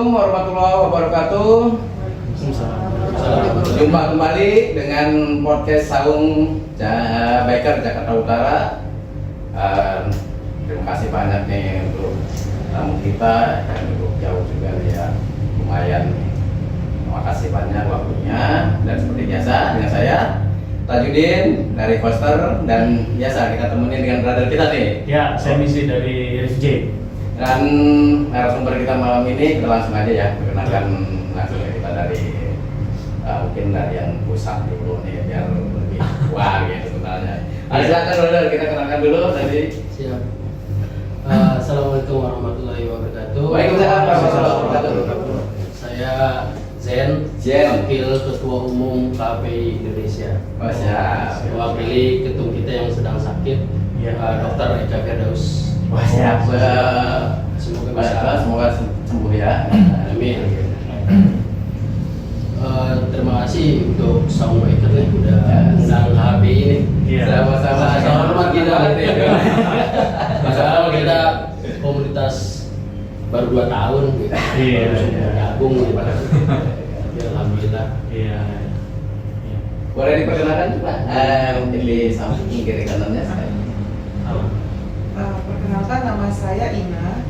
Assalamualaikum warahmatullahi wabarakatuh. Jumpa kembali dengan podcast Saung Biker Jakarta Utara. Terima kasih banyak nih untuk tamu kita yang cukup jauh juga ya, lumayan. Terima kasih banyak waktunya, dan seperti biasa dengan saya Tajudin dari Coaster, dan biasa kita temenin dengan brother kita nih. Ya, saya Misi dari RFJ. Dan narasumber kita malam ini kita langsung aja ya, perkenalkan langsung ya kita dari mungkin dari yang pusat dulu nih biar lebih wah gitu kenalnya. Silakan brother, kita kenalkan dulu tadi. Siap. Assalamualaikum warahmatullahi wabarakatuh. Waalaikumsalam warahmatullahi wabarakatuh. Saya Zen, Wakil Ketua Umum KPI Indonesia. Oh, siap. Mewakili ketum kita yang sedang sakit, Dr. Eka Firdaus. Wah, siap. Semoga sembuh ya. Amin. Terima kasih untuk Saung Biker nih udah undang KPI ini. Sama-sama. Hormat kita. Masalah kita komunitas baru 2 tahun gitu. Gabung gitu. Alhamdulillah. Iya. Boleh diperkenalkan coba mungkin di samping kiri kanannya saya. Perkenalkan, nama saya Ina,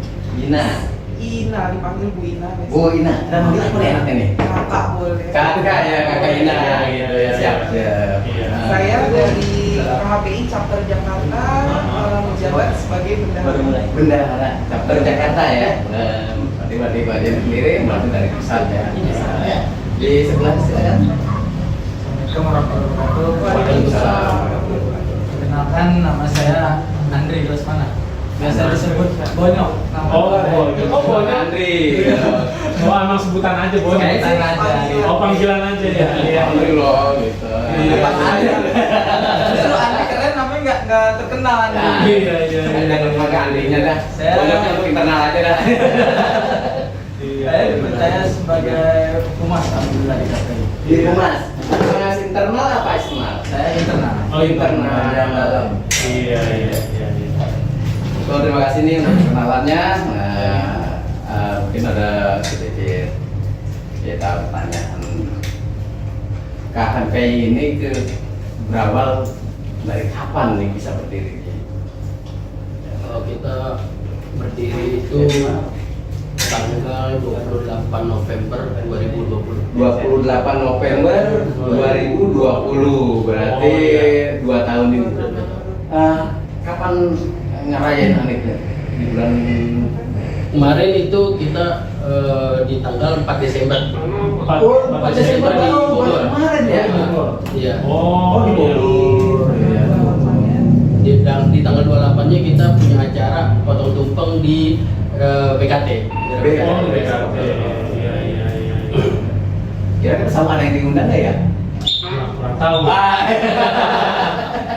dipanggil Bu Ina. Bu Ina, kita manggil apa nih enaknya nih? Kakak boleh. Kakak ya, Kakak Ina gitu ya, siap. Saya dari KHPI Chapter Jakarta, menjabat sebagai Bendahara Chapter Jakarta ya. Berarti bagian sendiri berarti dari pusat ya. Di sebelah silakan. Assalamualaikum warahmatullahi wabarakatuh. Waalaikumsalam. Perkenalkan, nama saya Andri Lesmana. Biasa disebut Bonyok. Bonyok. Andri. Oh, emang sebutan aja Bonyok. Sebutan aja. Oh, panggilan aja ya. Iya. Andri loh gitu. Justru Andri keren, namanya nggak terkenal Andri. Iya. Jangan pakai Andrinya dah. Saya- Bonyoknya untuk internal aja dah. Saya dipercaya sebagai humas alhamdulillah di KPI. Di Humas. Humas internal apa eksternal? Saya internal. Oh, internal. Yang dalam. Iya. So, terima kasih nih untuk perkenalannya. Mungkin ada sedikit kita pertanyaan. KHPI ini berawal dari kapan nih bisa berdiri? Kalau kita berdiri itu tanggal 28 November 2020. 28 November 2020, berarti 2 tahun ini. Kapan ngerayain anaknya? Di bulan Kemarin itu kita di tanggal 4 Desember. 4 Desember di Bogor. kemarin ya? Iya. Oh, di Bogor. Di tanggal 28-nya kita punya acara potong tumpeng di BKT. Oh, BKT. Iya. Kira-kira sama ada yang diundang nggak ya? Kurang tahu.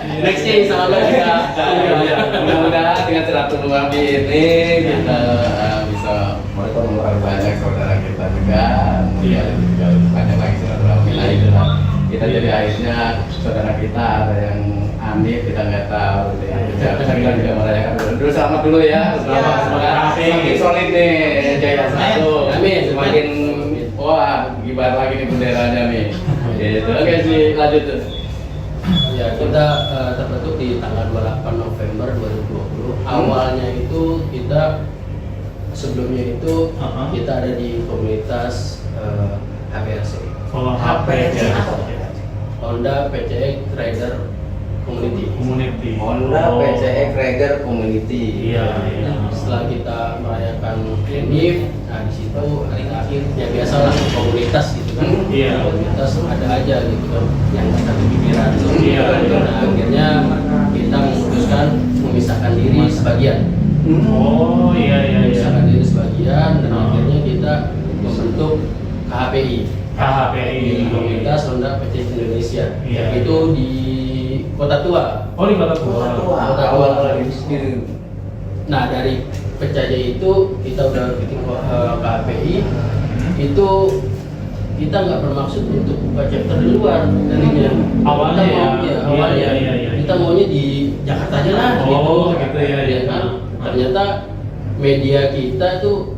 Nextnya insya Allah kita. Mudah-mudahan dengan silaturahmi ini kita bisa memperbanyak saudara kita juga. Kemudian juga lebih banyak lagi silaturahmi lain. Kita jadi akhirnya saudara kita ada yang Amit, kita nggak tahu. Kita juga merayakan dulu. Selamat dulu ya. Selamat semoga semakin solid nih Jaya satu. Amin. Semakin wah gibar lagi nih benderanya nih. Gitu. Oke sih lanjut tuh. Ya, kita terbentuk di tanggal 28 November 2020. Awalnya itu kita sebelumnya itu kita ada di komunitas HPRC. Oh, HP ya. Honda PCX Rider Community. Honda PCX Rider Community. Iya. Setelah kita merayakan ini, nah di situ hari akhir ya biasalah komunitas gitu kan. Iya. Komunitas ada aja gitu kan yang satu pikiran. Iya. Nah, akhirnya kita memutuskan memisahkan diri sebagian. Oh, iya. Memisahkan diri sebagian dan akhirnya kita membentuk KHPI. KHPI. Komunitas Honda PCX Indonesia. Iya. Itu di Kota Tua. Oh, di Kota Tua. Kota Tua. Nah, dari pecahnya itu kita udah bikin KHPI. Itu kita nggak bermaksud untuk buka chapter di luar tadinya. Awalnya Kita ya. maunya, awalnya Iya. kita maunya di Jakarta aja lah. Oh, gitu ya. Kan? Ternyata media kita tuh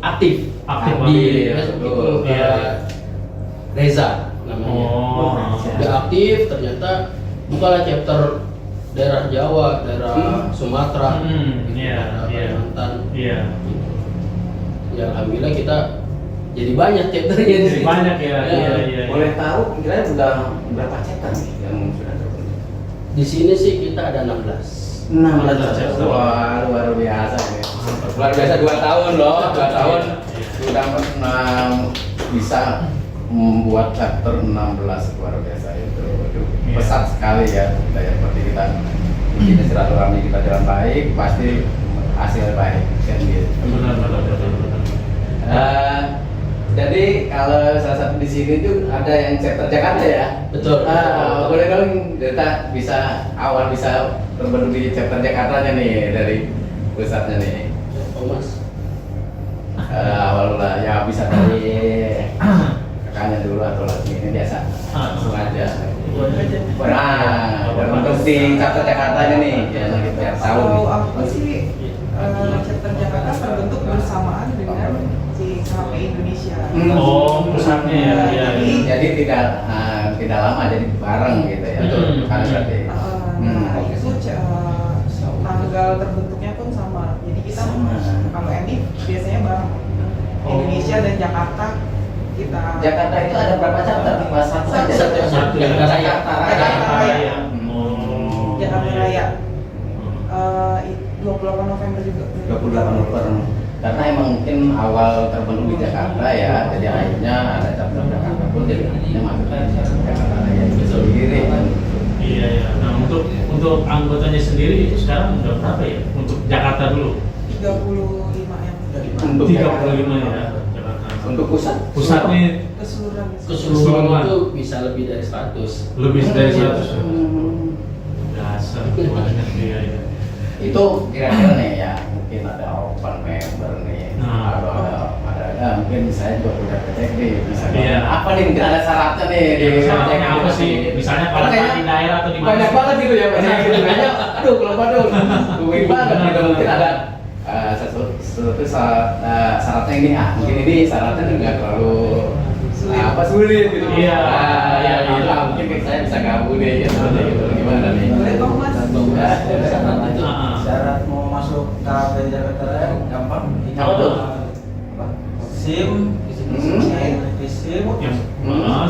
aktif Aktif, di iya, Facebook itu betul. Iya. Reza namanya. Oh. Dia aktif, ternyata bukalah chapter daerah Jawa, daerah Sumatera, Iya, daerah iya. Kalimantan. Iya. Ya alhamdulillah kita jadi banyak chapternya di Jadi situ. banyak ya. Ya. Iya, iya. Boleh tahu kira-kira udah berapa chapter nih yang sudah terbentuk? Di sini sih kita ada 16. 16 chapter. Wah, luar biasa ya. Luar biasa 2 tahun loh, 2 tahun Iya. sudah bisa membuat chapter 16, luar biasa itu. Aduh, Iya. pesat sekali ya. Kita ya seperti kita bikin silaturahmi kita jalan baik, pasti hasil baik kan gitu. Benar. Jadi kalau salah satu di sini tuh ada yang chapter Jakarta ya. Betul. Boleh dong Deta bisa awal bisa terbentuk di chapter Jakartanya nih dari pusatnya nih. Oh mas, Awal lah ya bisa dari kakaknya dulu atau lagi ini biasa langsung aja. Nah, terbentuk di chapter Jakartanya nih ya kita tahu Kalau nih. aku sih chapter Jakarta terbentuk bersamaan dengan si KHPI Indonesia. Oh, pusatnya ya. Iya. Iya. Jadi tidak lama jadi bareng gitu ya. Betul. Kan berarti. Nah itu tanggal terbentuknya pun sama. Jadi kita Sama. kalau ENIF biasanya bareng Indonesia dan Jakarta kita. Jakarta itu ada berapa chapter? Cuma satu aja. Satu ya. Jakarta Raya. Jakarta Raya. Oh. Jakarta Raya. 28 November juga. 28 November. Karena emang mungkin awal terbentuk di Jakarta ya, jadi akhirnya ada chapter Jakarta pun jadi akhirnya masuk ke Jakarta Raya itu sendiri. Iya, iya. Nah, untuk anggotanya sendiri itu sekarang udah berapa ya? Untuk Jakarta dulu. 35 yang Untuk 35 ya. Jakarta. Untuk pusat? Pusatnya keseluruhan. keseluruhan itu bisa lebih dari 100. lebih dari 100. Hmm. Dasar banyak dia ya. Itu kira-kira nih ya, mungkin ada open member nih, Nah. ada mungkin saya juga punya PTK nih, bisa Iya. apa nih mungkin ada syaratnya nih di Misalnya PTK apa sih? nih. Misalnya Karena pada kayaknya di daerah atau di mana? banyak banget gitu ya banyak gitu kayaknya aduh kalau padahal duit banget gitu mungkin ada sesuatu syaratnya ini mungkin ini syaratnya nggak terlalu apa sulit gitu Iya, iya, gitu. iya. Mungkin saya bisa gabung nih gitu gimana nih Boleh toh mas? Syarat itu, Ah. syarat mau masuk KHP Jakarta Raya gampang. Apa tuh? SIM, Hmm. SIM, Yang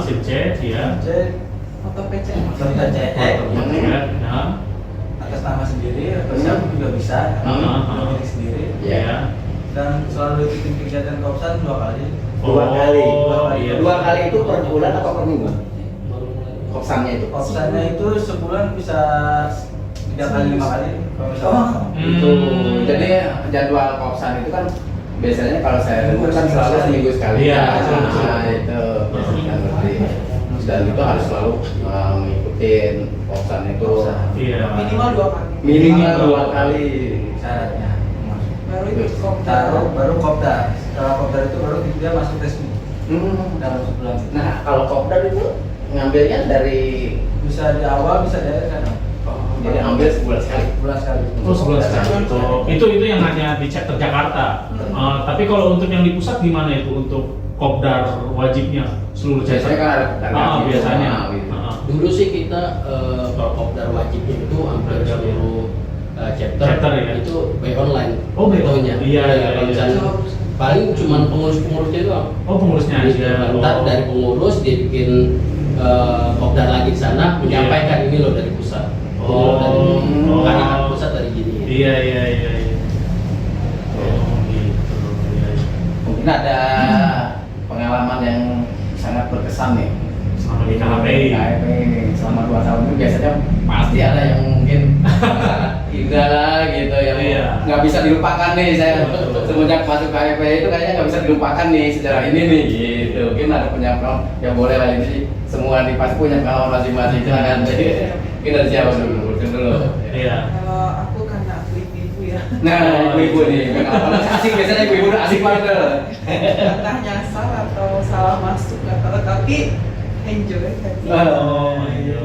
SIM C, ya. cek Foto PC. serta CE, Foto ya. Nah. atas nama sendiri atau siapa juga bisa, milik sendiri. Ya. Dan selalu ikutin kegiatan Kopsan 2 kali. Dua kali. Iya. Dua kali itu per bulan atau per minggu? Kopsannya itu. Kopsannya itu sebulan bisa 3 kali 5 kali kalau misalnya. Itu. Jadi jadwal kopsan itu kan biasanya kalau saya dengar kan selalu seminggu sekali. Iya, Nah, betul. itu kan berarti. Dan itu harus selalu mengikutin kopsan itu Iya. Minimal 2 kali. minimal 2 kali. Syaratnya. Baru itu kopdar. Baru kopdar. Setelah kopdar itu baru dia masuk resmi dalam sebulan. Nah, kalau kopdar itu ngambilnya dari Bisa di awal, bisa di akhir kan. jadi ambil sebulan sekali. Sebulan sekali. Oh, sebulan sekali. Itu yang hanya di chapter Jakarta. Tapi kalau untuk yang di pusat gimana itu untuk kopdar wajibnya seluruh chapter? Biasanya kan ada gitu. Biasanya. Gitu. Dulu sih kita kalau kopdar wajibnya itu hampir seluruh chapter Ya? itu by online. Oh, by fotonya. online. Iya, iya, Kalau iya. misalnya paling cuma pengurus-pengurusnya doang. Oh, pengurusnya Jadi, aja. ntar Oh. dari pengurus dia bikin kopdar lagi di sana menyampaikan ini loh dari pusat. Ini loh dari keadaan pusat dari gini. Iya. Oh, gitu. Iya. Mungkin ada pengalaman yang sangat berkesan nih Sama di KHPI. KHPI ini selama 2 tahun itu biasanya pasti ada yang mungkin sangat indah lah gitu yang Iya. nggak bisa dilupakan nih saya Betul. semenjak masuk KHPI itu kayaknya nggak bisa dilupakan nih sejarah ini nih gitu. Mungkin ada punya pengalaman ya boleh lah ini semua di pasti punya pengalaman masing-masing silakan. Mungkin dari siapa dulu? Iya. Kalau aku karena aku ibu-ibu ya. Nah, ibu-ibu nih, pengalaman asik biasanya ibu-ibu udah asik banget tuh. Entah nyasar atau salah masuk atau tapi enjoy happy. Oh, iya.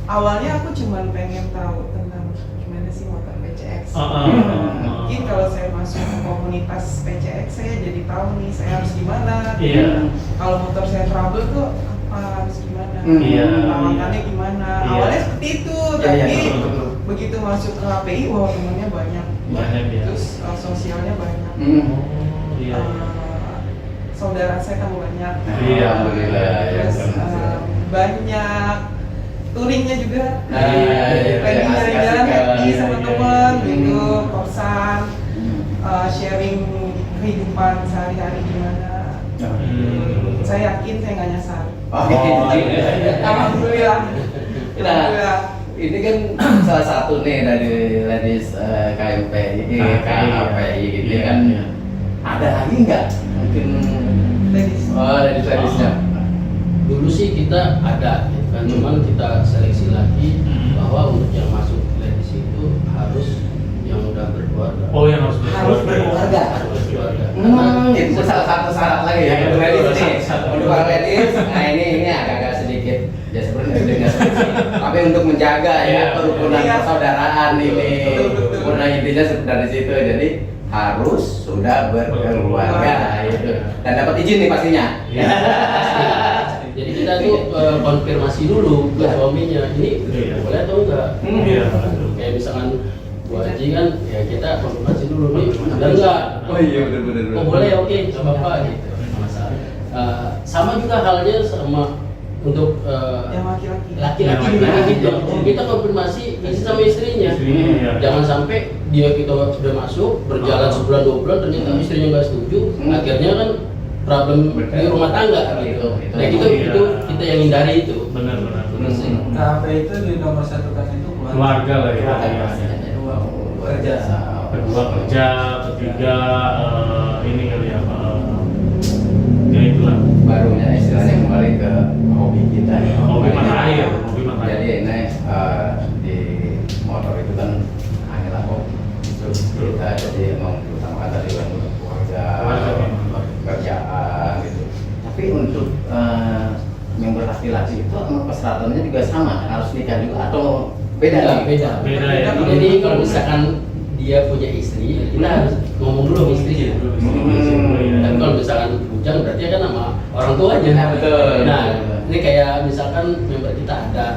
Awalnya aku cuma pengen tahu tentang gimana ada sih motor PCX. Mungkin Mungkin kalau saya masuk ke komunitas PCX, saya jadi tahu nih saya harus gimana. Iya. Kalau motor saya trouble tuh apa harus gimana? Iya. Lawangannya gimana? Iya. Awalnya seperti itu, Iya, iya, tapi betul. begitu masuk ke HPI, wah temennya banyak. Banyak ya. Terus sosialnya banyak. Iya. Saudara saya tambah banyak. Iya, alhamdulillah. Terus banyak touringnya juga. Iya, Pengen asik-asik, jalan-jalan happy iya, sama iya, teman iya. gitu, kosan, sharing kehidupan sehari-hari gimana. Saya yakin saya nggak nyasar. Alhamdulillah. Nah, ini kan salah satu nih dari ladies KMPI, KAPI gitu Iya, kan. iya. Ada lagi nggak? Mungkin Ladies. ladiesnya. Dulu sih kita ada, gitu kan, cuman kita seleksi lagi bahwa untuk yang masuk ladies itu harus yang udah berkeluarga. Oh, yang harus Harus berkeluarga. Harus berkeluarga. Karena Itu salah satu syarat lagi ya. Iya, Untuk ladies betul, nih, satu. untuk para ladies, nah ini agak-agak sedikit ya sebenarnya sudah nggak sedikit, tapi untuk menjaga ya Iya. kerukunan Iya. persaudaraan ini, Betul. karena intinya dari situ. Jadi harus sudah berkeluarga gitu dan dapat izin nih pastinya. Iya. jadi kita tuh konfirmasi dulu ke suaminya, ini Iya. boleh atau enggak? Iya. Kayak misalkan Bu Haji kan, ya kita konfirmasi dulu nih, ada enggak? Oh iya benar-benar. Oh boleh, oke, nggak apa-apa gitu. Nggak masalah. Sama juga halnya sama untuk Yang laki-laki. laki-laki Yang juga laki-laki. gitu. Kita konfirmasi isi sama istrinya. Istrinya, iya. Jangan sampai dia kita sudah masuk berjalan sebulan 2 bulan ternyata istrinya nggak setuju. Akhirnya kan problem di rumah tangga gitu. Nah kita yang hindari itu. Benar-benar. KP itu di nomor satu kan itu Keluarga lah ya. Kerja. Kedua kerja, ketiga ini kali ya. Ya itulah. Barunya istilahnya kembali ke hobi kita ya. Hobi mana air, hobi mana air. Jadi ini di motor itu kan hanyalah hobi. Kita jadi mengutamakan tadi kan untuk keluarga, kerjaan gitu. Tapi untuk yang berlaki-laki itu persyaratannya juga sama, harus nikah juga atau beda? Enggak, nih? beda. Beda ya. Jadi kalau misalkan dia punya istri, kita harus ngomong dulu sama istrinya. Tapi kalau misalkan bujang berarti kan sama orang tuanya. Nah, betul. Nah, ini kayak misalkan member kita ada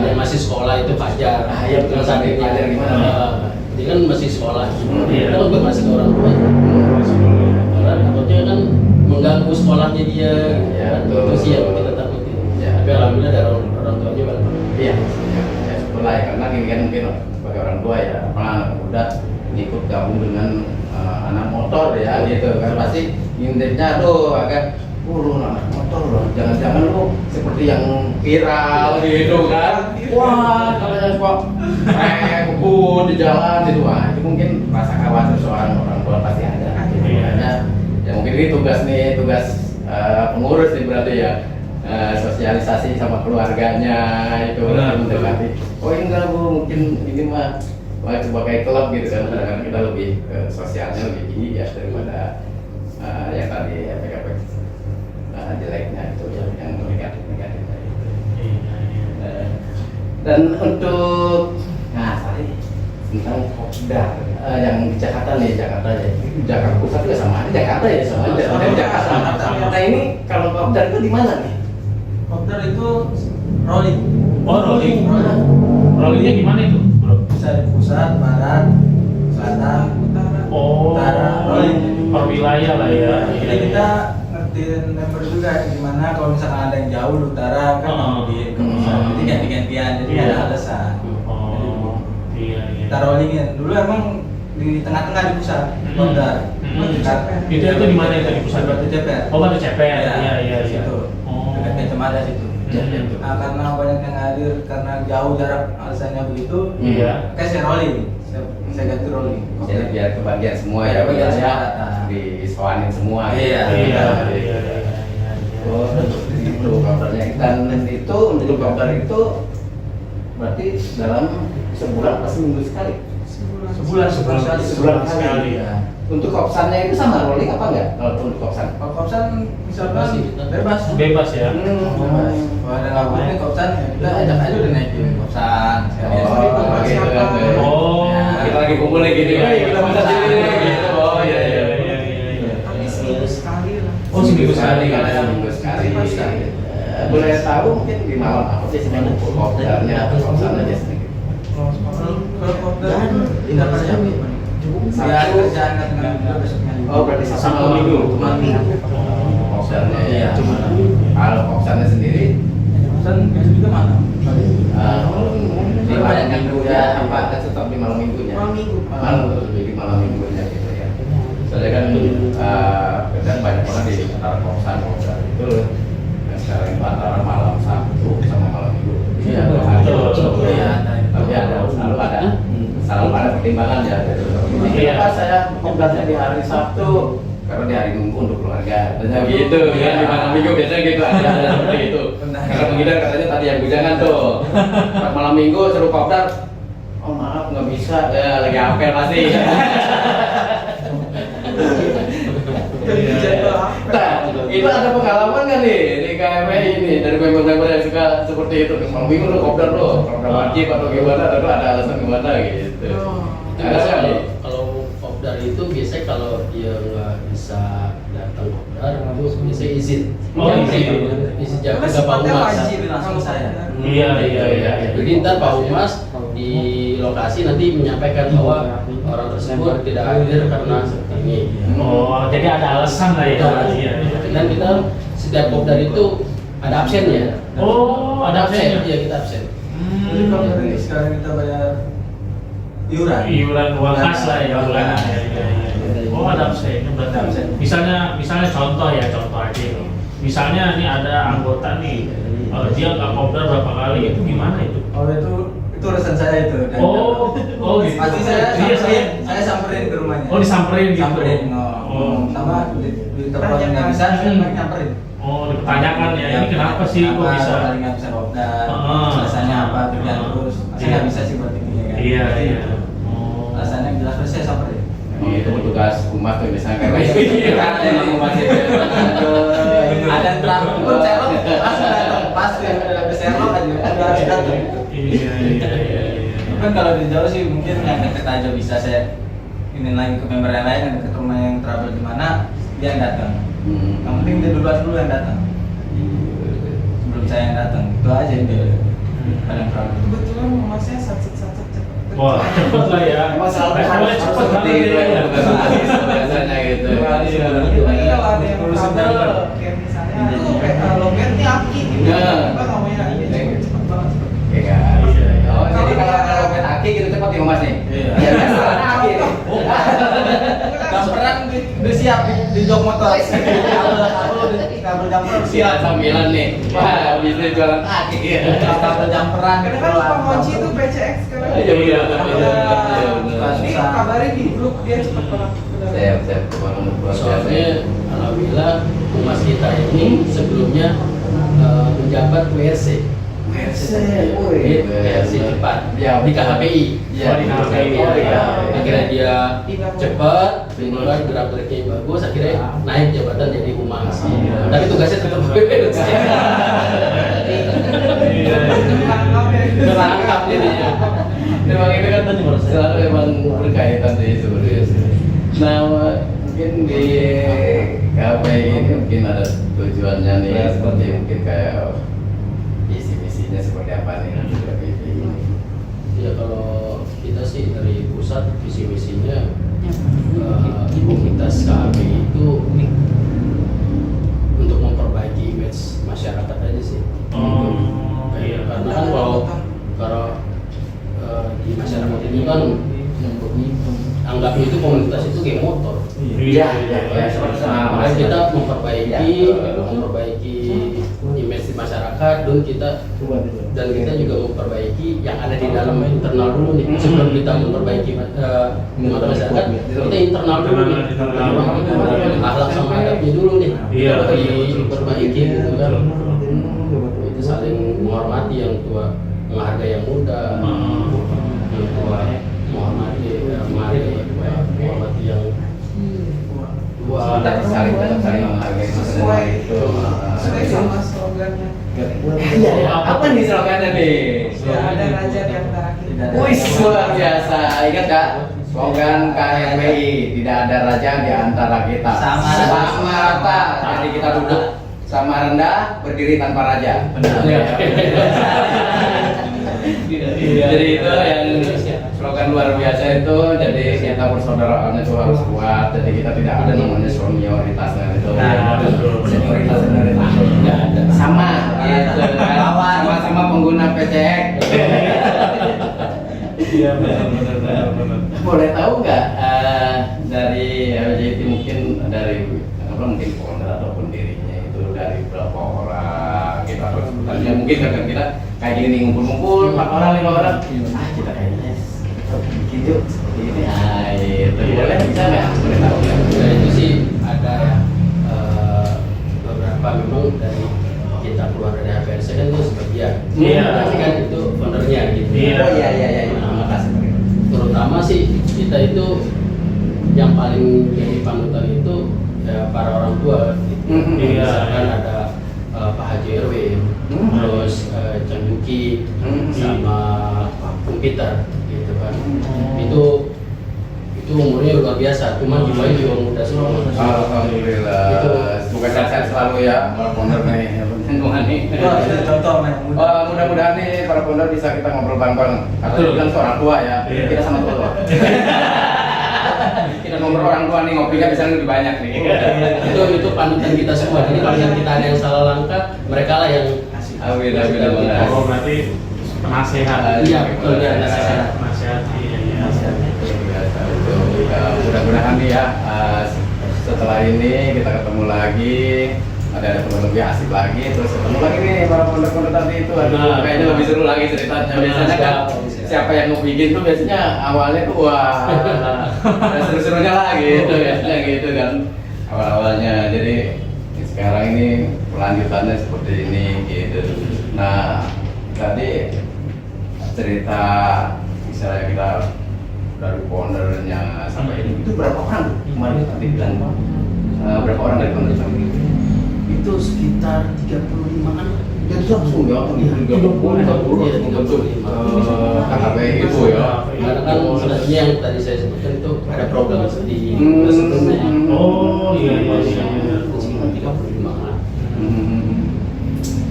yang masih sekolah itu Fajar. Ah, iya, betul. Saat ini Fajar gimana? Dia kan masih sekolah. Iya. Kita kan masih ke orang tua. Karena takutnya kan mengganggu sekolahnya dia. Iya, Kan betul. itu sih yang kita takutin. Iya. Tapi alhamdulillah dari orang tuanya banyak. Iya, ya syukurlah ya, karena ini kan mungkin sebagai orang tua ya, anak muda ikut gabung dengan anak motor ya gitu kan, pasti ngintipnya tuh agak lu anak motor loh, jangan-jangan lu seperti yang viral gitu kan, wah katanya kok kebut di jalan gitu, wah itu mungkin rasa khawatir seorang orang tua pasti ada gitu. Makanya ya mungkin ini tugas pengurus nih berarti ya, sosialisasi sama keluarganya itu mendekati. Oh enggak Bu, mungkin ini mah coba kayak klub gitu kan, kadang-kadang kita lebih sosialnya lebih tinggi ya daripada yang tadi efek-efek jeleknya itu yang negatif-negatif tadi. Dan untuk tadi tentang Kopdar yang di Jakarta nih, Jakarta Pusat juga sama aja, Jakarta ya sama aja, dari Jakarta. Nah ini kalau Kopdar itu di mana nih? Kopdar itu rolling. Oh, rolling. Rollingnya gimana itu, bro? Bisa di pusat, barat, selatan, Utara. Oh, Utara, rolling. per wilayah lah ya. Jadi kita ngertiin member juga gimana kalau misalkan ada yang jauh di utara kan di ke pusat. Jadi ganti-gantian, jadi Iya. ada alasan. Oh, iya. Kita rollingin. Dulu emang di tengah-tengah di pusat, Kopdar. Itu di mana itu di pusat? Batu Ceper. Oh, Batu Ceper. Iya. Situ. Oh. Dekat Kecamada situ. Nah, karena banyak yang hadir karena jauh jarak alasannya begitu, Iya. kayak saya rolling, saya ganti rolling. Jadi biar kebagian semua ya, Kebagian biasanya semua. disoanin semua. Iya. Iya. Oh, itu kabarnya. Dan itu untuk kabar itu berarti dalam sebulan atau seminggu sekali? Sebulan sekali. Sebulan sekali. Ya. Untuk kopsannya itu sama rolling apa enggak? Kalau untuk kopsan? Kalau kopsan misalkan bebas. Bebas ya. Bebas. Kalau ada ngabutnya kopsan ya kita ajak aja udah naikin kopsan. sekalian. Oh, gitu kan. Oh, lagi kumpul gitu ya. Kita masak sendiri gitu. Oh iya iya. Tapi seminggu sekali lah. Oh, seminggu sekali kan? kan? Seminggu sekali. Boleh tahu mungkin di malam apa sih sebenarnya kopdarnya atau kosan aja sedikit. Kalau kopdar tidak percaya. Ya kerjaan dengan besoknya. Oh berarti Sabtu Minggu. Kopdarnya ya. Kalau kosannya sendiri, Kosan itu juga mana? di malam minggu ya apa tetap di malam minggunya? Malam minggu. Malam lebih di malam minggunya gitu ya. Soalnya kan kadang banyak orang di antara kosan itu dan sekarang itu antara malam Sabtu sama malam Minggu. Iya, betul. Iya, tapi selalu ada pertimbangan ya. Iya. Kenapa saya kopdarnya di hari Sabtu? Karena di hari Minggu untuk keluarga. Dan gitu ya di malam Minggu biasanya gitu ada seperti itu. Karena menghindar katanya tadi yang bujangan tuh. Pas malam Minggu seru kopdar. Oh maaf nggak bisa, ya lagi apel pasti. Nah, itu ada pengalaman kan nih di KMI ini dari member-member yang suka seperti itu. Malam Minggu lu kopdar lo, kopdar wajib atau gimana? Atau ada alasan gimana gitu? Itu Ada biasa kali. kalau kopdar itu biasanya kalau dia nggak bisa datang kopdar itu biasanya izin. Oh, izin. Izin Karena jaga Pak sifatnya Humas. wajib langsung kalau saya. kopdar. Iya iya iya. Jadi ntar Pak Humas di lokasi nanti menyampaikan bahwa orang tersebut tidak hadir karena seperti ini. Oh, jadi ada alasan lah ya. Iya iya. Dan kita setiap kopdar itu ada absennya. Oh, ada absennya. Hmm. Iya kita absen. Jadi kalau dari sekarang kita bayar Iuran uang kas lah ya bulanan ya. Iya, iya. Oh ada absennya berarti. Absen. Misalnya contoh aja. Misalnya ini ada anggota nih, dia nggak kopdar berapa kali, itu gimana itu? Oh itu urusan saya itu. Dan Oh gitu. pasti saya samperin ke rumahnya. Oh disamperin gitu. Samperin. Oh. Sama di tempat yang nggak bisa, saya paling nyamperin. Oh dipertanyakan ya, ini kenapa sih kok bisa? Paling nggak bisa kopdar. Ah. Alasannya apa? Kerjaan terus. Saya nggak bisa sih buat ini ya kan. Iya Jadi, iya. Oh. Alasannya yang jelas saya samperin. Itu petugas humas tuh biasanya kayak kan emang humas itu. Ada yang terakhir pun serok langsung datang pas ada serok aja udah harus datang. Iya iya iya. Kan kalau di jauh sih mungkin yang deket aja bisa saya ini lagi ke member yang lain yang deket rumah yang travel di mana dia yang datang. Yang penting dia duluan dulu yang datang sebelum saya yang datang itu aja itu kadang travel. Kebetulan masnya satset cepet. Wah cepet lah ya. Emang selalu Responnya cepet seperti banget itu ya. ya, biasanya gitu. Iya. Tapi kalau ada yang trouble kayak misalnya tuh kayak loket nih aki gitu. Iya. Apa namanya cepet banget. Iya. Oh, jadi kalau main aki gitu cepat ya Mas nih. Iya. Iya, biasanya aki. Jamperan udah siap di jok motor. Kabel jamperan Siap siap. sambilan nih. Wah, bisa jualan aki. Kabel jamperan. Karena kan pengunci itu PCX sekarang. Iya, iya, iya. Ini kabarin di grup dia cepet banget. Siap kemarin luar biasa. Soalnya alhamdulillah humas kita ini sebelumnya menjabat WRC. WRC cepat Ya, di KHPI. Iya, Oh, di KHPI. Oh, iya. Akhirnya dia cepat, kemudian gerak geriknya bagus, akhirnya naik jabatan jadi humas. Tapi tugasnya tetap WRC. Iya. Terangkap jadinya. Memang itu kan selalu emang berkaitan sih sebenarnya. Nah, mungkin di KPI ini mungkin ada tujuannya nih seperti mungkin kayak visi-misinya seperti apa nih nanti dari KPI ini. Ya kalau kita sih dari pusat visi misinya komunitas KHPI itu untuk memperbaiki image masyarakat aja sih. Oh, iya. Karena kan kalau di masyarakat ini kan anggapnya itu komunitas itu kayak motor. Iya, iya, iya. Makanya kita memperbaiki image di masyarakat dan kita juga memperbaiki yang ada di dalam internal dulu nih. Sebelum kita memperbaiki masyarakat, kita internal dulu nih. Akhlak sama adabnya dulu nih. Iya. Diperbaiki gitu kan. Itu saling menghormati yang tua, menghargai yang muda. Yang tua menghormati yang tua. Saling menghargai Sesuai itu. sesuai sama slogannya. Apa nih slogannya nih? Ya ada raja di antara kita. Wih, luar biasa. Ingat Kak? Slogan KFPI, tidak ada raja di antara kita. Sama rata. Jadi kita duduk sama rendah, berdiri tanpa raja. Benar. Jadi itu yang slogan luar biasa itu. Jadi kita persaudaraan itu harus kuat. Jadi kita tidak ada namanya senioritas dan itu. Nah, betul. Senioritas tidak ada. Sama gitu kan. Sama-sama pengguna PCX. Iya benar. Boleh tahu nggak dari LJT mungkin dari apa mungkin founder ataupun dirinya itu dari berapa orang kita harus sebutannya mungkin kadang kita kayak gini nih ngumpul-ngumpul 4 orang 5 orang kita kayaknya bikin yuk seperti ini itu boleh bisa nggak boleh tahu nggak? Nah, itu sih ada ya beberapa memang dari kita keluar dari HPRC kan itu sebagian. Iya. Tapi kan itu foundernya gitu. Iya. Oh iya terima kasih. Terutama sih kita itu yang paling jadi panutan itu ya para orang tua gitu. Iya. Misalkan ada Pak Haji Erwin, terus Cang Yuki, sama Pak Peter gitu kan. Itu umurnya luar biasa, cuman jiwanya juga muda semua. Alhamdulillah. Semoga sehat selalu ya para founder nih. Tuhan nih. Oh, itu contoh yang muda. Mudah-mudahan nih para founder bisa kita ngobrol bareng-bareng. Karena dia bilang orang tua ya, Iya. kita sama tua. Kita ngobrol orang tua nih ngopinya bisa lebih banyak nih. Itu panutan kita semua. Jadi kalau kita ada yang salah langkah, mereka lah yang Amin. Oh berarti penasehat. Iya, betul, dia penasehat. Penasehat. Iya. Biasa itu. Mudah-mudahan nih ya setelah ini kita ketemu lagi. Ada teman lebih asik lagi, terus ketemu lagi nih para founder-founder tadi itu. Aduh, kayaknya lebih seru lagi ceritanya. Biasanya kan siapa yang mau bikin tuh biasanya awalnya tuh wah ada seru-serunya lagi gitu biasanya gitu kan awal-awalnya. Jadi sekarang ini pelanjutannya seperti ini gitu. Nah tadi cerita misalnya kita dari foundernya sampai ini itu berapa orang kemarin tadi bilang berapa orang dari founder sampai ini? itu sekitar 35-an. Jadi langsung ya, 30 untuk KKPI itu ya. Karena kan sebenarnya yang tadi saya sebutkan itu ada program di sebelumnya. Oh iya. Sekitar 35-an.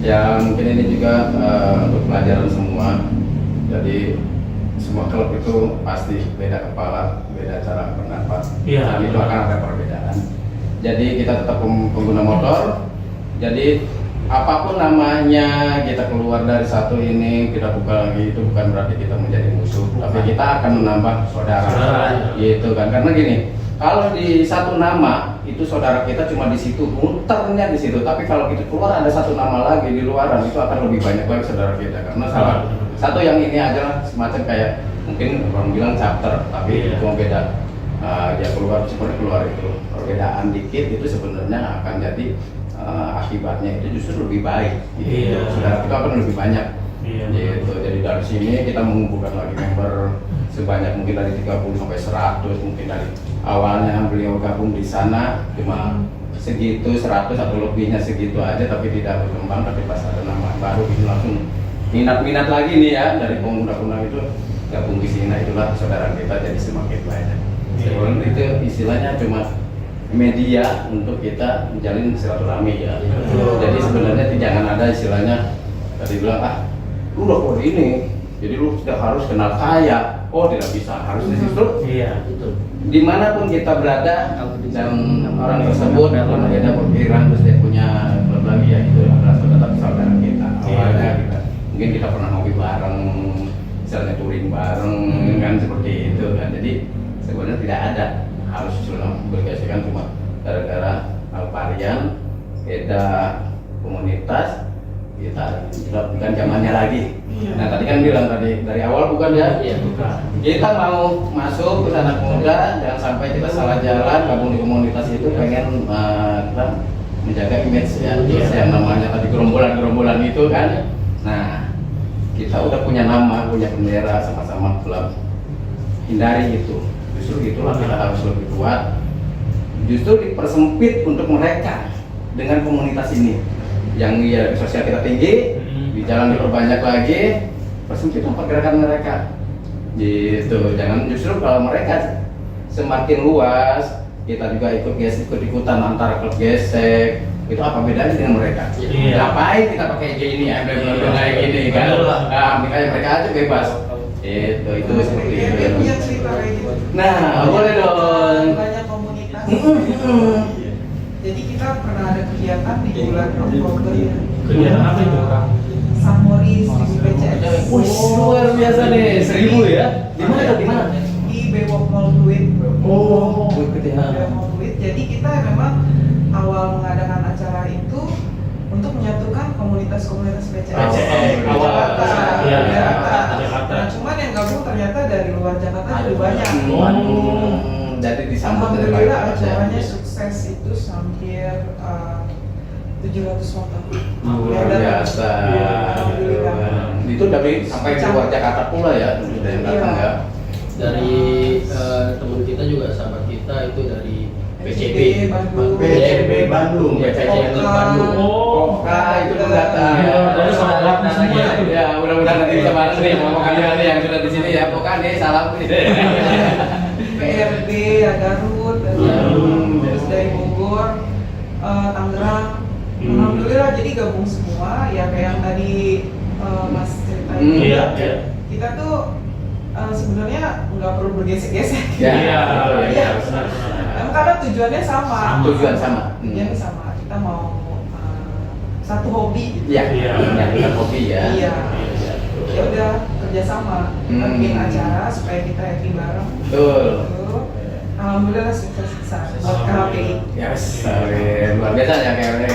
Ya mungkin ini juga untuk pelajaran semua. Jadi semua klub itu pasti beda kepala, beda cara berpendapat. Iya. Dan itu akan ada perbedaan. Jadi kita tetap pengguna motor. Jadi apapun namanya kita keluar dari satu ini kita buka lagi itu bukan berarti kita menjadi musuh, tapi kita akan menambah saudara. Gitu kan? Karena gini, kalau di satu nama itu saudara kita cuma di situ, muternya di situ. Tapi kalau kita keluar ada satu nama lagi di luaran itu akan lebih banyak lagi saudara kita. Karena salah satu yang ini aja lah semacam kayak mungkin orang bilang chapter, tapi itu beda. Dia keluar seperti keluar itu perbedaan dikit itu sebenarnya akan jadi akibatnya itu justru lebih baik. Gitu. Saudara kita akan lebih banyak. Gitu. Jadi dari sini kita mengumpulkan lagi member sebanyak mungkin dari 30 sampai 100 mungkin dari awalnya beliau gabung di sana cuma segitu 100 atau lebihnya segitu aja tapi tidak berkembang, tapi pas ada nama baru itu langsung minat lagi nih ya dari pemuda-pemuda itu gabung di sini. Nah itulah saudara kita jadi semakin banyak. Itu istilahnya cuma media untuk kita menjalin silaturahmi ya. Jadi sebenarnya jangan ada istilahnya tadi bilang lu udah kode ini, jadi lu tidak harus kenal saya. Oh tidak bisa, harus justru Betul. dimanapun kita berada dan orang tersebut berbeda pikiran terus dia punya klub lagi ya itu adalah saudara kita. Awalnya kita mungkin kita pernah ngopi bareng, misalnya touring bareng kan seperti itu kan. Jadi sebenarnya tidak ada harus bergesekan cuma gara-gara varian beda komunitas kita bukan zamannya lagi. Nah tadi kan bilang tadi dari awal bukan ya? Iya. Kita mau masuk ke anak muda jangan sampai kita salah jalan gabung di komunitas itu pengen kita menjaga image ya yang namanya tadi gerombolan itu kan. Nah kita udah punya nama, punya bendera sama-sama klub, hindari itu. Justru itulah kita harus lebih kuat. Justru dipersempit untuk mereka dengan komunitas ini. Yang ya sosial kita tinggi, di jalan diperbanyak lagi, persempit pergerakan mereka. Gitu, jangan justru kalau mereka semakin luas, kita juga ikut-ikutan antara klub gesek, itu apa bedanya dengan mereka? Iya. Ngapain kita pakai gini ya, kayak gini kan? Nah, makanya mereka aja bebas. Itu seperti Dia itu. punya cerita kayak gitu. Nah, boleh dong. Banyak komunitas. Jadi kita pernah ada kegiatan di bulan Oktober ya. Kegiatan apa itu? Samoris di BCS. Luar biasa nih, 1000 ya? Di mana tuh? Di mana? Di Bewok Mall Duit. Oh, ikut ya. Bewok Mall Duit. Jadi kita memang awal mengadakan acara itu untuk menyatukan komunitas-komunitas BCS. BCS, Di Jakarta. Iya, Jakarta. Nah, cuman yang gabung ternyata dari luar Jakarta juga banyak. Jadi disambut dari Alhamdulillah banyak acaranya sukses, itu hampir 700 motor. Luar biasa. Alhamdulillah. Itu dari sampai ke luar Jakarta pula ya, sudah yang datang ya. Dari teman kita juga, sahabat kita itu dari PCB Bandung. PCB Bandung, PCB Bandung. Oh, itu pun datang. Iya, dari sahabat semua itu. Ya, mudah-mudahan nanti bisa bareng nih sama kalian nih yang sudah di sini ya. Pokoknya nih salam nih. PRB, ya Garut, terus dari Bogor, Tangerang. Alhamdulillah jadi gabung semua ya kayak yang tadi Mas ceritain. Iya, iya. Kita tuh sebenarnya nggak perlu bergesek-gesek. Ya, Iya, iya. benar. Karena tujuannya sama. Tujuan sama. Tujuannya sama. Kita mau satu hobi. Gitu. Iya, Iya. yang hobi ya. Iya. Ya udah kerjasama, kita bikin acara supaya kita happy bareng. Betul. Gitu. Alhamdulillah sukses besar buat KHPI. Yes, luar biasa ya kayaknya.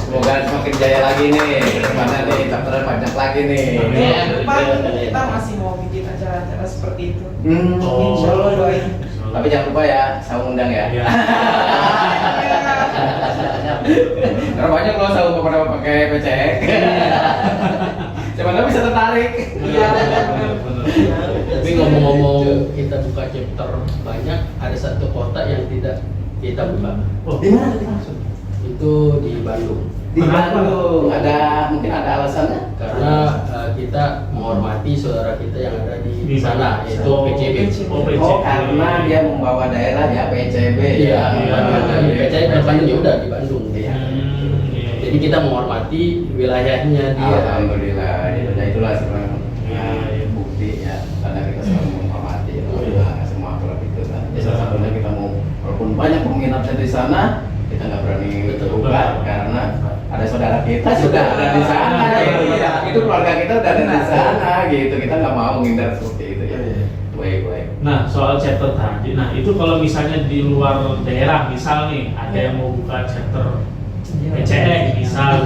Semoga semakin jaya lagi nih. Kemana nih, chapter banyak lagi nih. Ya, depan kita masih mau bikin acara-acara seperti itu. Oh. Insya Allah doain. Tapi jangan lupa ya, saya undang ya. Iya. Karena banyak loh saya pada pakai PCX. Siapa tahu bisa tertarik. Iya, benar. Tapi ngomong-ngomong kita buka chapter banyak, ada satu kota yang tidak kita buka. Oh, Di mana tadi maksud? Itu di Bandung. Di Bandung. Mungkin ada alasannya? Karena kita menghormati saudara kita yang ada di Di sana, mana? yaitu Oh, PCB. Oh, PCB. Oh, karena dia membawa daerah ya PCB Iya, ya. PCB di Bandung ya udah di Bandung. Iya. Iya. Jadi kita menghormati wilayahnya dia. Alhamdulillah, itulah sebenarnya Iya. bukti ya, karena kita selalu menghormati semua klub itu kan. Ya, salah satunya kita mau, walaupun banyak peminatnya di sana, kita nggak berani terbuka karena ada saudara kita sudah ada di sana, gitu. Iya. Itu keluarga kita udah ada di sana, gitu. Kita nggak mau menghindar seperti itu ya. Baik. Nah, soal chapter tadi, nah itu kalau misalnya di luar daerah, misal nih ada yang mau buka chapter PCX, misal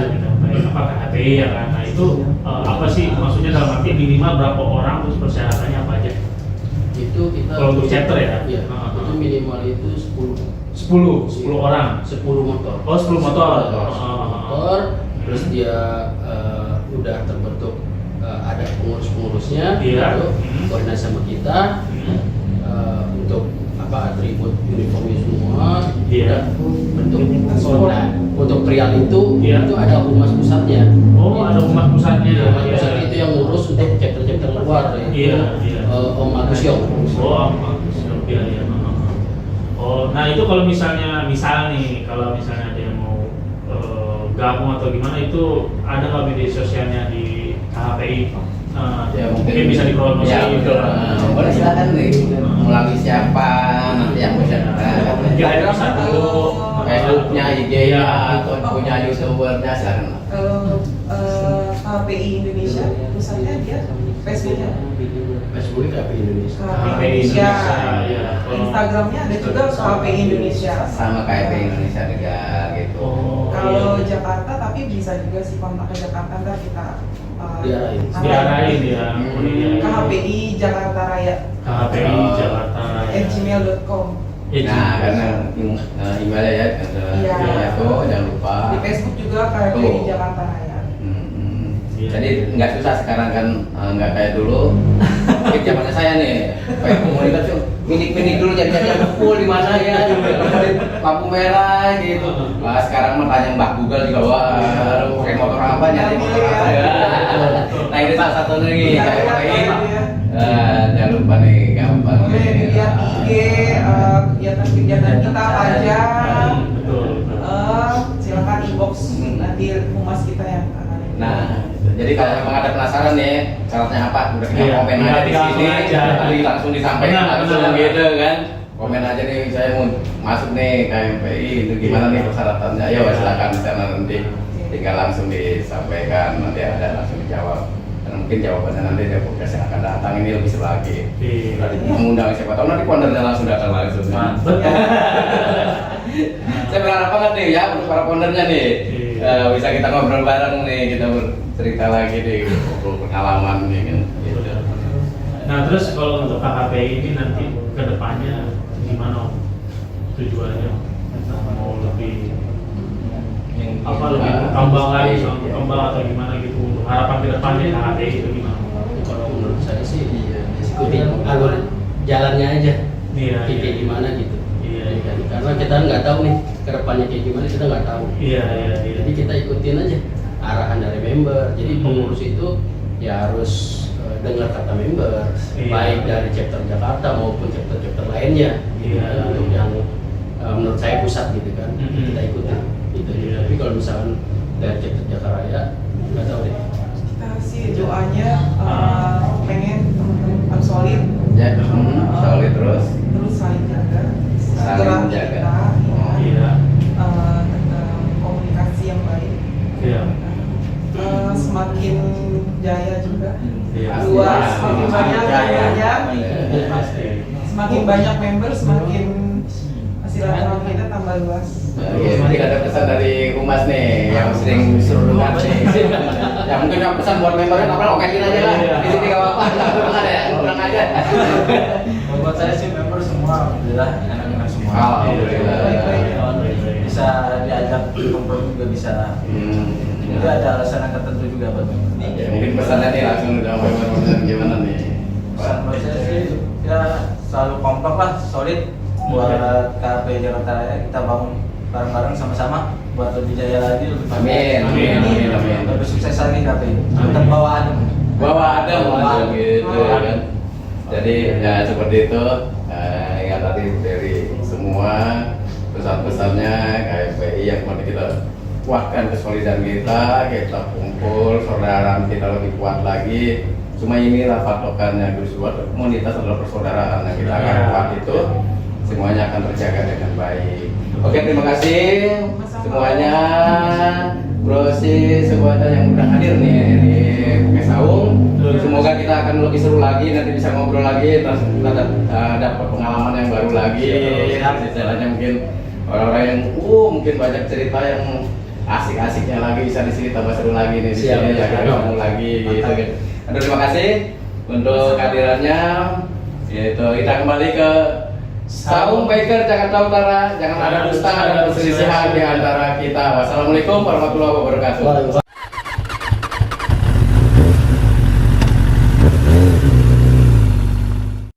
apa KHPI ya kan, nah itu apa sih maksudnya dalam arti minimal berapa orang, terus persyaratannya apa aja? Itu kita Kalau untuk chapter ya? Iya, Heeh. itu minimal itu 10 10 orang. 10 motor. Oh, 10 motor. 10 motor. Terus dia udah terbentuk ada pengurus-pengurusnya, Iya. gitu, koordinasi sama kita untuk apa atribut uniformnya semua. Iya. Bentuk nah, untuk trial itu Iya. itu ada humas pusatnya. Oh, ada humas pusatnya. Humas pusat itu yang ngurus untuk chapter-chapter luar. Iya. Om Agus Yong. Oh, iya. Oh, nah itu kalau misalnya nih, kalau misalnya ada yang mau gabung atau gimana, itu ada nggak media sosialnya di KHPI? Ya, Mungkin bisa dipromosi. Ya, betul. Boleh silakan nih. Melalui siapa nanti yang bisa Mungkin ada satu Facebooknya, IG-nya, Iya. atau punya YouTubernya silakan. Kalau KPI Indonesia, pusatnya dia Facebooknya. Facebook KPI Indonesia. KPI Indonesia, ya. Instagramnya ada juga KPI Indonesia. Sama KPI Indonesia juga gitu. Oh, Kalau iya. Jakarta, tapi bisa juga sih kontak ke Jakarta, ntar kita Diarahin ya. KHPI Jakarta Raya KHPI Jakarta Raya. @gmail.com. Nah, karena emailnya ya, Iya. itu jangan lupa. Di Facebook juga KHPI Tuh. Jakarta Raya. Iya. Jadi nggak susah sekarang kan, nggak kayak dulu. Mungkin zamannya saya nih, kayak komunitas tuh minik dulu jadi full di mana ya, lampu merah gitu. Wah sekarang mah tanya Mbak Google juga, wah pakai motor apa, nyari motor apa ya. Nah ini salah satu nih, Iya, KPI iya. Jangan lupa nih, gampang Boleh nih. dilihat IG, kegiatan-kegiatan kita apa aja. Betul. Silakan inbox nanti humas kita yang akan. Nah, jadi kalau memang ada penasaran nih, syaratnya apa? Udah tinggal Iya, komen tinggal aja di langsung sini, aja. nanti langsung disampaikan Benar, langsung benar. gitu kan. Komen aja nih, saya mau masuk nih KMPI, itu gimana nih persyaratannya? Ya silakan di sana nanti tinggal langsung disampaikan, nanti ada langsung dijawab. Dan mungkin jawabannya nanti dari podcast yang akan datang ini lebih seru lagi. Iya. Tadi mengundang siapa tahu nanti foundernya langsung datang langsung. Betul. Saya berharap banget nih ya untuk para foundernya nih. Iya. Bisa kita ngobrol bareng nih, kita bercerita lagi nih, ngobrol pengalaman nih kan. Gitu. Nah terus kalau untuk KKPI ini nanti kedepannya gimana Om? Tujuannya mau lebih apa lebih berkembang lagi, berkembang atau gimana gitu untuk harapan kedepannya KKPI itu gimana? Kalau menurut saya sih ikutin alur jalannya aja. Iya, Titik iya. di mana gitu. Iya, Ya kan? Karena kita nggak tahu nih kedepannya kayak gimana, kita nggak tahu. Iya, iya, iya. Jadi kita ikutin aja arahan dari member. Jadi pengurus itu ya harus dengar kata member, Iya. baik dari chapter Jakarta maupun chapter-chapter lainnya. Gitu Iya. kan. Untuk yang menurut saya pusat gitu kan, Mhm. kita ikutin. Gitu. Iya. Tapi kalau misalkan dari chapter Jakarta nggak tahu deh. Kita sih doanya pengen teman-teman solid, Ya, solid terus. terus saling jaga, Saling menjaga. kita, ya. Iya. Tentang komunikasi yang baik. Iya. Semakin jaya juga, Iya. luas, semakin banyak membernya, Pasti. semakin banyak member, semakin silaturahmi kita tambah luas. Mungkin ada pesan dari Humas nih yang sering disuruh dengar nih. Ya mungkin ada pesan buat membernya, apa okein aja lah. Di sini nggak apa-apa, nggak ada ya, ulang aja. Buat saya sih member semua alhamdulillah enak-enak semua. Alhamdulillah. Bisa diajak kumpul juga bisa. Itu ada alasan yang tertentu juga buat member. Ya, mungkin pesannya nih langsung udah member gimana nih? Pesan buat saya sih ya selalu kompak lah, solid buat KP Jakarta Raya, kita bangun bareng-bareng sama-sama buat lebih jaya lagi, lebih Amin, amin, amin, amin. lebih sukses lagi KP. Tetap bawa adem. Bawa ada gitu kan. Jadi ya seperti itu. Ingat tadi dari semua pesan-pesannya KMPI yang perlu kita kuatkan kesolidan kita kumpul, persaudaraan kita lebih kuat lagi. Cuma inilah patokannya Gus buat komunitas adalah persaudaraan yang kita akan kuat itu semuanya akan terjaga dengan baik. Oke, terima kasih semuanya. Bro si semuanya yang udah hadir nih di Bukit Saung. Semoga kita akan lebih seru lagi, nanti bisa ngobrol lagi, terus kita dapat pengalaman yang baru lagi. Istilahnya mungkin orang-orang yang mungkin banyak cerita yang asik-asiknya lagi bisa di sini tambah seru lagi nih di sini ya kita ketemu lagi gitu kan. Aduh, terima kasih untuk kehadirannya. Yaitu kita kembali ke Saung Baker Jakarta Utara. Jangan ada dusta dan perselisihan di antara kita. Wassalamualaikum warahmatullahi wabarakatuh.